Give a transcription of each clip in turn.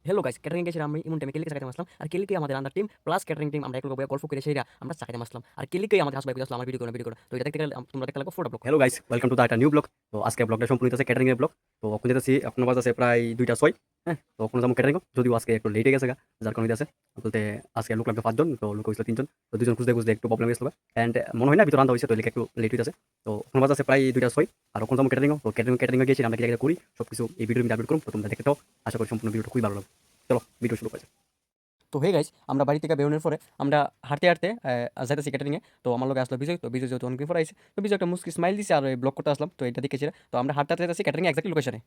Hello guys, catering গেছিলাম আমি এমন টাইমে কেলিকে চাকাতে আসলাম। আর কেলিকে আমাদের under team plus catering team আমরা একলগে গল্প করে সেইরা আমরা চাকাতে আসলাম। আর কেলিকেই আমাদের হাসবাই আসলো আমার ভিডিও করো। তো এটা দেখতে গেলে তোমরা দেখতে লাগবে photo blog. Hello guys, welcome to the একটা নিউ ব্লগ। তো আজকে ব্লগটা সম্পূর্ণ হচ্ছে ক্যাটারিং এর ব্লগ। তো এখন যেতেছি আপনার বাজে আছে প্রায় 2টা 6। হ্যাঁ, তো ওখানে যাবো ক্যাটারিং, যদিও আজকে একটু লেট হয়ে গেছে যার কারণে আছে বলতে আজকে লোক লাগবে 5 জন, তো লোক হয়েছিল 3 জন। তো 2 জন খুঁজতে খুঁজতে একটু প্রবলেম গেছিল অ্যান্ড মনে হয় না ভিতরে আনতে হয়েছে, তো লিখে একটু লেট হয়েছে। তো ওখানে বাজে আছে প্রায় 2টা 6। আর ওখানে যাবো ক্যাটারিং। তো ক্যাটারিং গিয়েছি আমরা কি করি সব কিছু এই ভিডিওর মধ্যে আপলোড করুন, তো তোমরা দেখতে তো আশা করি সম্পূর্ণ ভিডিওটা খুবই ভালো লাগবে। চলো ভিডিও শুরু করা যাক। তো হে গাইস, আমরা বাড়ি থেকে বেরোনোর পরে আমরা হাঁটতে যাইতেছি ক্যাটারিংয়ে। তো আমার লোক আসলো বিজয়। তো বিজয় যেহেতু অনেকদিন পরে আইছে, তো বিজয় একটা মুস্কি স্মাইল দিছে আর ব্লগ করতে আসলাম। তো এটা দেখেছি। তো আমরা হাঁটতে যাচ্ছি ক্যাটারিং এক্সাক্টলি লোকেশনে।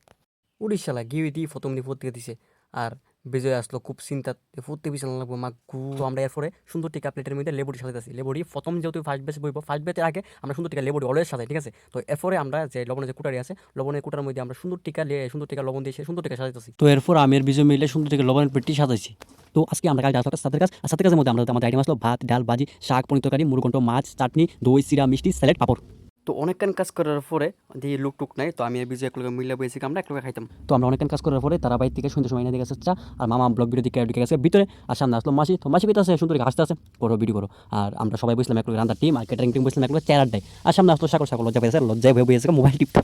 উড়িষ্যালা গিয়ে দি প্রথম দিয়ে ফুটতে দিছে। আর বিজয় আসলো খুব চিন্তা ফুটতে পিছনে লাগবো মাগু। তো আমরা এরপরে সুন্দর টিকা প্লেটের মধ্যে লেবুটি সাজাইতেছি। লেবুটি প্রথম যেহেতু ফার্স্ট বেচ বইব, ফার্স্ট বেচের আগে আমরা সুন্দর টিকা লেবুটি অলওয়েজ সাজাই, ঠিক আছে। তো এরপরে আমরা যে লবণের যে কুটারি আছে, লবণের কুটার মধ্যে আমরা সুন্দর টিকা লবণ দিয়ে সুন্দর টিকা সাজাইতেছি। তো এরপর আমের বিজয় মিলে সুন্দর টিকা লবণের পেটি সাজাইছি। তো আজকে আমরা কাজ আসলো সাতের কাজ, আর সাতের কাজের মধ্যে আমাদের আইটেম আসলো ভাত, ডাল, ভাজি, শাক, পনির তরকারি, মুরগন্ট, মাছ, চাটনি, দই, সিরা, মিষ্টি, স্যালাড, পাপড়। তো অনেকক্ষণ কাজ করার পরে দিয়ে লুক টুক নাই, তো আমি আর বিজয় একলগে মিলে বসেছি, আমরা একলগে খাইতাম। তো আমরা অনেকক্ষণ কাজ করার পরে তারা বাইরে থেকে সন্ধ্যের সময় এনে দিয়ে গেছে চা, আর মামা ব্লগ ভিডিও দিকে গেছে ভিতরে। আর সামনে আসলো মাসি, তো মাসি পেতে আছে সুন্দর হাসতে আছে, করো ভিডিও করো। আর আমরা সবাই বসলাম একলগে রান্নার টিম আর ক্যাটারিং টিম বসলাম একলগে চেয়ার আড্ডায়। আর সামনে আসলো সাগর লজ্জায় ভয়ে বসে মোবাইল টিপতে।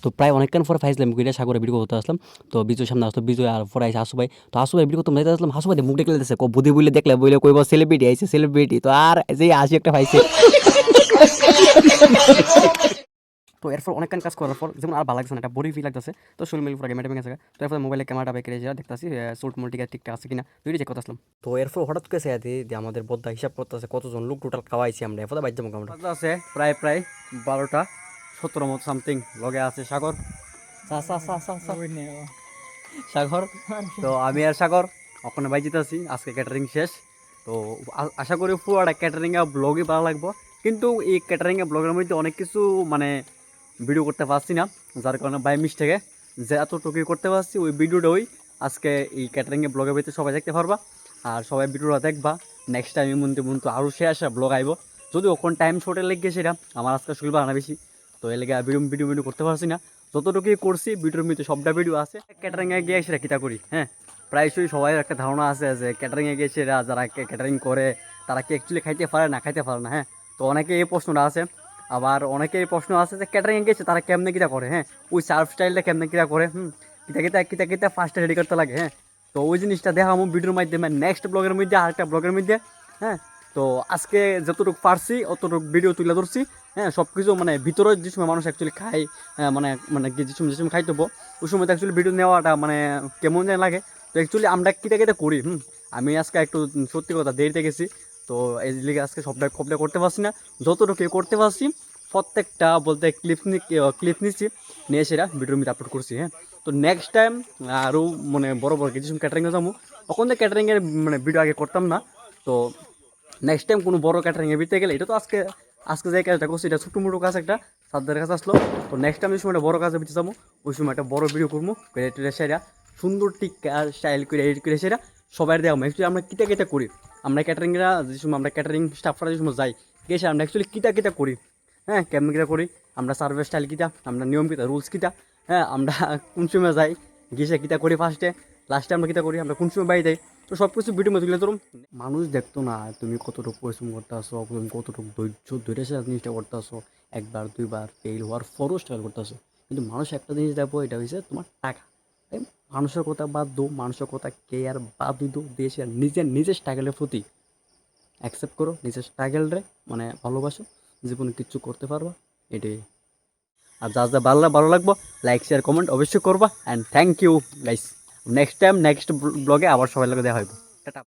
তো প্রায় অনেকক্ষণ পরে ফাইজলাম গিয়ে সাগরে ভিডিও করতে আসলাম। তো বিজয় সামনে আসলো, বিজয় আর পরে আইসে হাসু ভাই। তো হাসু ভাই ভিডিও করতে মেতে আসলাম, হাসু ভাই মুখ দেখলে দিতেছে বুদ্ধি বলে দেখলে বলে কইব সেলিব্রিটি আইছে সেলিব্রিটি। তো আর যে হাসি একটা পাইছে। তো এরপর অনেকক্ষণ কাজ করার পর যেমন আর ভালো লাগছে না, একটা বডি ফিল লাগতেছে। তো শরীর মিল পুরো গেমে গেছে। তো এরপর মোবাইলে ক্যামেরাটা বেঁকে রেখে দেখতেছি সোল্ট মোল্টিকা ঠিকঠাক আছে কিনা, তুই চেক করতে আসলাম। তো এরপর হঠাৎ করে যে আমাদের বদ্দা হিসাব করতেছে কতজন লোক টোটাল খাওয়াইছি আমরা, এরপর বাইর যাবো আমরা। আছে প্রায় 12টা 17 মতো সামথিং। লগে আছে সাগর, সাগর। তো আমি আর সাগর ওখানে বাইজিতে আছি। আজকে ক্যাটারিং শেষ। তো আশা করি পুরোটা ক্যাটারিংয়ে ব্লগই ভালো লাগবো। কিন্তু এই ক্যাটারিংয়ে ব্লগের মধ্যে অনেক কিছু মানে ভিডিও করতে পারছি না, যার কারণে বাই মিস্টেকে যে এতটুকুই করতে পারছি ওই ভিডিওটাই আজকে এই ক্যাটারিংয়ে ব্লগের ভিতরে সবাই দেখতে পারবা। আর সবাই ভিডিওটা দেখবা। নেক্সট টাইম মনতে আরও শেষ ব্লগ আইব। যদি ওখান টাইম শর্টে লেগে সেটা আমার আজকে শরীর বানা বেশি, তো এর লেগে ভিডিও করতে পারছি না। যতটুকুই করছি ভিডিওর মধ্যে সবটা ভিডিও আছে। ক্যাটারিংয়ে গিয়ে সেটা কিতা করি, হ্যাঁ প্রায়শই সবাই একটা ধারণা আছে যে ক্যাটারিংয়ে গিয়ে সেরা যারা ক্যাটারিং করে তারা কি অ্যাকচুয়ালি খাইতে পারে না, হ্যাঁ। তো অনেকে এই প্রশ্নটা আছে। আবার অনেকে এই প্রশ্ন আছে যে ক্যাটারিংয়ে গেছে তারা কেমনে কিটা করে, হ্যাঁ ওই সার্ভ স্টাইলটা কেমনে কিটা করে, কিতা ফার্স্টে রেডি করতে লাগে, হ্যাঁ। তো ওই জিনিসটা দেখাবো ভিডিওর মাধ্যমে নেক্সট ব্লগের মধ্যে, আরেকটা ব্লগের মধ্যে, হ্যাঁ। তো আজকে যতটুকু পারছি অতটুকু ভিডিও তুলে ধরছি, হ্যাঁ। সব কিছু মানে ভিতরে যে সময় মানুষ অ্যাকচুয়ালি খায়, হ্যাঁ, মানে মানে যে সময় খাইতে হবো ওই সময় অ্যাকচুয়ালি ভিডিও নেওয়াটা মানে কেমন যেন লাগে। তো অ্যাকচুয়ালি আমরা কিটা করি, আমি আজকে একটু সত্যি কথা দেরিতে গেছি। তো এই লিগে আজকে সবটা করতে পারছি না। যতটুকু করতে পারছি প্রত্যেকটা বলতে ক্লিপ নিচ্ছি, নিয়ে সেটা ভিডিওর মধ্যে আপলোড করছি, হ্যাঁ। তো নেক্সট টাইম আরও মানে বড় কিছু ক্যাটারিংয়ে যাবো, তখন তো ক্যাটারিংয়ের মানে ভিডিও আগে করতাম না। তো নেক্সট টাইম কোনো বড় ক্যাটারিংয়ে বিতে গেলে এটা তো আজকে আজকে যে কাজটা করছি এটা ছোটো মোটো কাজ একটা সাদের কাছে আসলো। তো নেক্সট টাইম যে সময় একটা বড় কাজে বিতে যাবো ওই সময় একটা বড় ভিডিও করবো করে সেরা সুন্দর টিকা স্টাইল করে এডিট করে সেরা সবাই দেওয়া। অ্যাকচুয়ালি আমরা কিটা করি, আমরা ক্যাটারিংরা যে সময় আমরা ক্যাটারিং স্টাফরা যে সময় যাই গেছে আমরা অ্যাকচুয়ালি কিটা করি, হ্যাঁ কেমন কিটা করি, আমরা সার্ভিস স্টাইল কিটা, আমরা নিয়ম কিটা, রুলস কিটা, হ্যাঁ আমরা কোন সময় যাই গেছে কিটা করি ফার্স্টে, লাস্টে আমরা কিটা করি, আমরা কোন সময় বাড়ি যাই। তো সব কিছু ভিডিও মধ্যে তুলে ধরুন, মানুষ দেখতো না তুমি কতটুকু পরিশ্রম করতে আসো, তুমি কতটুকু ধৈর্য সে জিনিসটা করতে আসো, একবার দুইবার ফেল হওয়ার পরও স্ট্রাগল করতে আসো। কিন্তু মানুষ একটা জিনিস দেখবো, এটা হচ্ছে তোমার টাকা। তাই মানুষের কথা বাদ দো, মানুষের কথা কেয়ার বাদ দিও, দেশে নিজের স্ট্রাগলের প্রতি অ্যাকসেপ্ট করো, নিজের স্ট্রাগলরে মানে ভালোবাসো, জীবনে কিচ্ছু করতে পারবা এটাই। আর যা ভালো লাগবো লাইক শেয়ার কমেন্ট অবশ্যই করবা। And thank you guys. Next time next ব্লগে আবার সবাই লোক দেখা হইব। টাটা।